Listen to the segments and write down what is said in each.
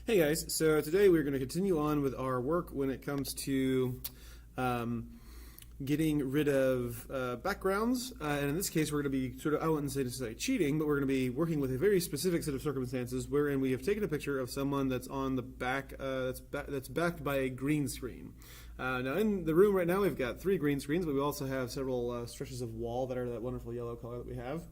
Hey guys, so today we're going to continue on with our work when it comes to um, getting rid of backgrounds, and in this case we're going to be I wouldn't say necessarily cheating, but we're going to be working with a very specific set of circumstances wherein we have taken a picture of someone that's on the back, that's backed by a green screen. Now in the room right now we've got 3 green screens, but we also have several stretches of wall that are that wonderful yellow color that we have.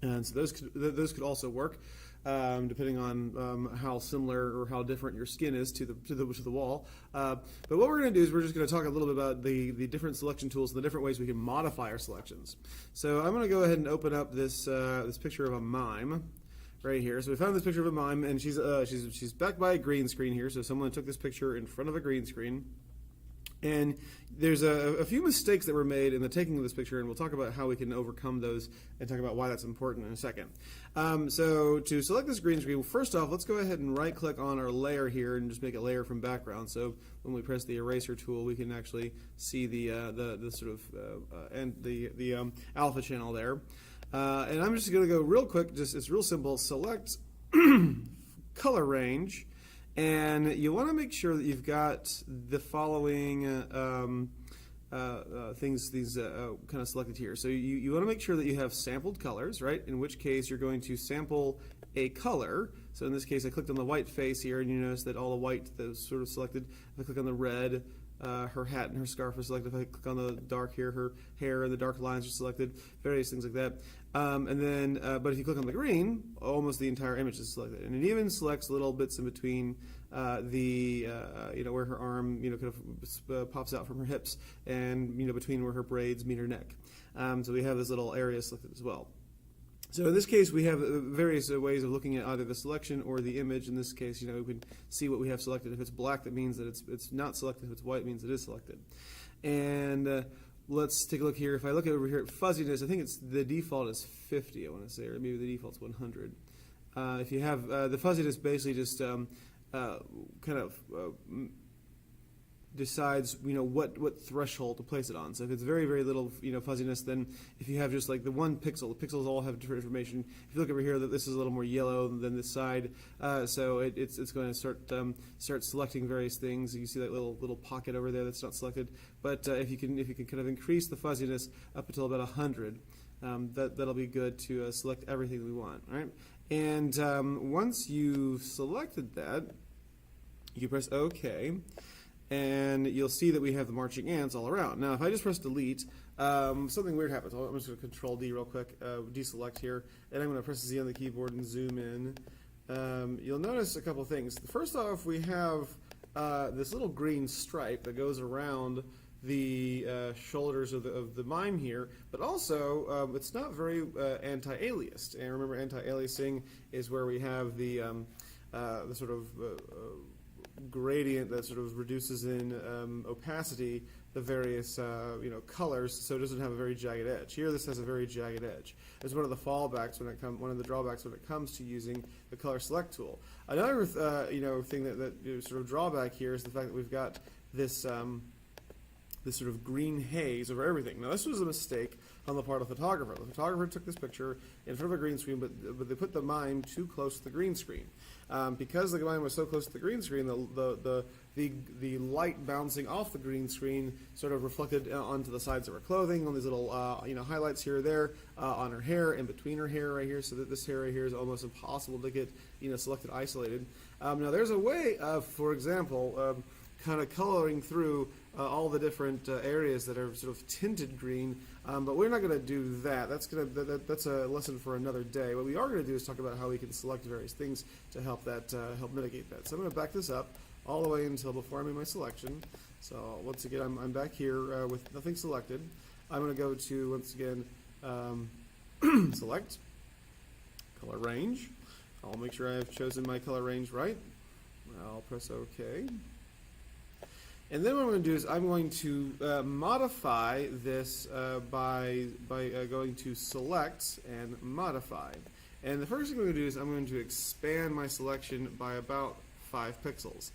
And so those could also work, depending on how similar or how different your skin is to the wall. But what we're going to do is we're just going to talk a little bit about the different selection tools and the different ways we can modify our selections. So I'm going to go ahead and open up this this picture of a mime right here. So we found this picture of a mime, and she's backed by a green screen here. So someone took this picture in front of a green screen. And there's a few mistakes that were made in the taking of this picture, and we'll talk about how we can overcome those and talk about why that's important in a second. So to select this green screen, well, first off, let's go ahead and right-click on our layer here and just make a layer from background. So when we press the eraser tool, we can actually see the sort of and the alpha channel there. And I'm just going to go real quick. It's real simple. Select color range. And you want to make sure that you've got the following things kind of selected here. So you want to make sure that you have sampled colors, right? In which case you're going to sample a color. So in this case I clicked on the white face here, and you notice that all the white that's sort of selected. If I click on the red, her hat and her scarf are selected. If I click on the dark here, her hair and the dark lines are selected, various things like that. And then, but if you click on the green, almost the entire image is selected. And it even selects little bits in between where her arm, kind of pops out from her hips, and, between where her braids meet her neck. So we have this little area selected as well. So in this case, we have various ways of looking at either the selection or the image. In this case, we can see what we have selected. If it's black, that means that it's not selected. If it's white, it means it is selected. And let's take a look here. If I look over here at fuzziness, I think the default is 50, I want to say, or maybe the default's 100. If you have the fuzziness, basically just kind of decides what threshold to place it on. So if it's very, very little fuzziness, then if you have just like the one pixel, the pixels all have different information. If you look over here, that this is a little more yellow than this side, so it's going to start selecting various things. You see that little pocket over there that's not selected. But if you can kind of increase the fuzziness up until about 100, that'll be good to select everything that we want. All right, and once you've selected that, you press OK. And you'll see that we have the marching ants all around. Now, if I just press delete, something weird happens. I'm just going to Control D real quick, deselect here, and I'm going to press Z on the keyboard and zoom in. You'll notice a couple things. First off, we have this little green stripe that goes around the shoulders of the mime here, but also it's not very anti-aliased. And remember, anti-aliasing is where we have the sort of gradient that sort of reduces in opacity the various colors, so it doesn't have a very jagged edge. Here, this has a very jagged edge. It's one of the drawbacks when it comes to using the color select tool. Another thing that sort of drawback here is the fact that we've got this this sort of green haze over everything. Now, this was a mistake on the part of the photographer. The photographer took this picture in front of a green screen, but they put the mime too close to the green screen. Because the mime was so close to the green screen, the light bouncing off the green screen sort of reflected onto the sides of her clothing, on these little highlights here or there, on her hair, in between her hair right here, so that this hair right here is almost impossible to get selected, isolated. Now, there's a way of, for example, kind of coloring through all the different areas that are sort of tinted green, but we're not going to do that. That's a lesson for another day. What we are going to do is talk about how we can select various things to help mitigate that. So I'm going to back this up all the way until before I make my selection. So once again, I'm back here with nothing selected. I'm going to go to, once again, select color range. I'll make sure I have chosen my color range right. I'll press OK. And then what I'm going to do is I'm going to modify this by going to Select and Modify. And the first thing I'm going to do is I'm going to expand my selection by about 5 pixels.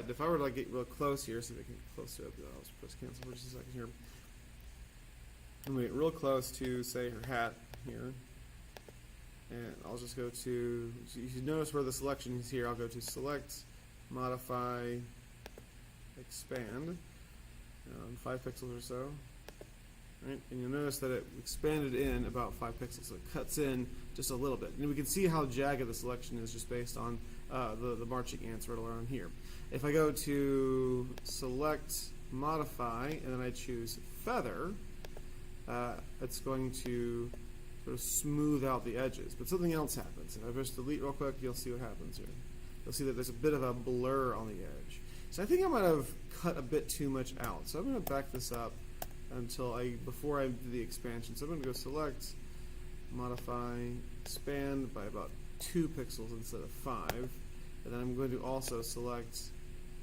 If I were to get real close here, so we can get close to it, I'll just press cancel for just a second here. I'm going to get real close to, say, her hat here. And I'll just go to, so you notice where the selection is here. I'll go to select, modify, expand, 5 pixels or so. Right? And you'll notice that it expanded in about 5 pixels, so it cuts in just a little bit. And we can see how jagged the selection is just based on the marching ants right around here. If I go to select, modify, and then I choose feather, it's going to sort of smooth out the edges. But something else happens. If I press delete real quick, you'll see what happens here. You'll see that there's a bit of a blur on the edge. So I think I might have cut a bit too much out. So I'm going to back this up until before I do the expansion. So I'm going to go select, modify, expand by about 2 pixels instead of 5. And then I'm going to also select,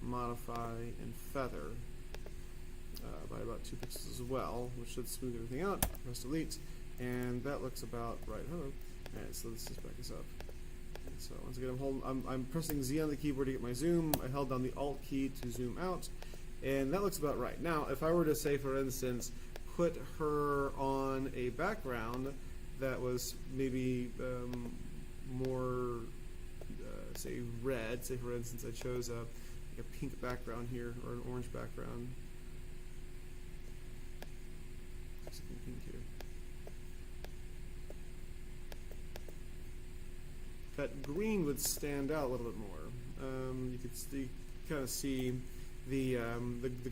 modify, and feather by about 2 pixels as well, which should smooth everything out. Press delete, and that looks about right. Hello. All right, so let's just back this up. And so once again, I'm pressing Z on the keyboard to get my zoom. I held down the Alt key to zoom out, and that looks about right. Now, if I were to say, for instance, put her on a background that was maybe more, say, red. Say, for instance, I chose like a pink background here, or an orange background. Something pink here. That green would stand out a little bit more. You could kind of see the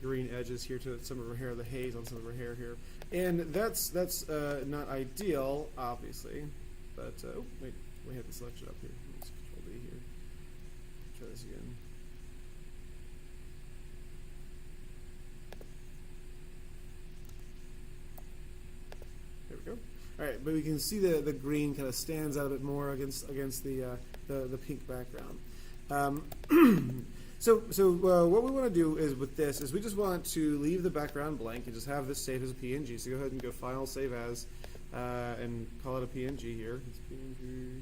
green edges here to some of her hair, the haze on some of her hair here, and that's not ideal, obviously. But oh wait, we have the selection up here. Let's Control D here. Try this again. There we go. All right, but we can see the green kind of stands out a bit more against the pink background. So what we want to do is with this is we just want to leave the background blank and just have this saved as a PNG. So go ahead and go File, Save As, and call it a PNG here. It's PNG,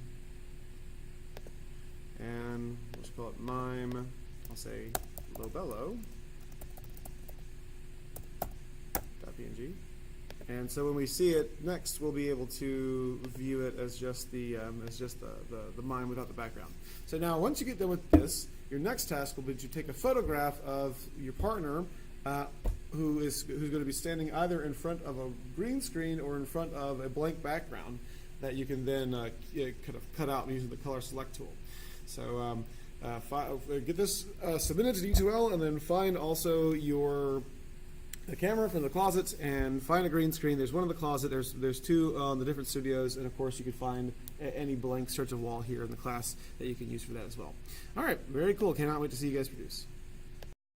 and we'll just call it mime. I'll say lobello.png. And so when we see it next, we'll be able to view it as just the mime without the background. So now, once you get done with this, your next task will be to take a photograph of your partner, who's going to be standing either in front of a green screen or in front of a blank background that you can then kind of cut out using the color select tool. So get this submitted to D2L, and then find also the camera from the closet and find a green screen. There's one in the closet. There's 2 on the different studios, and of course you can find any blank search of wall here in the class that you can use for that as well. All right, very cool. Cannot wait to see you guys produce.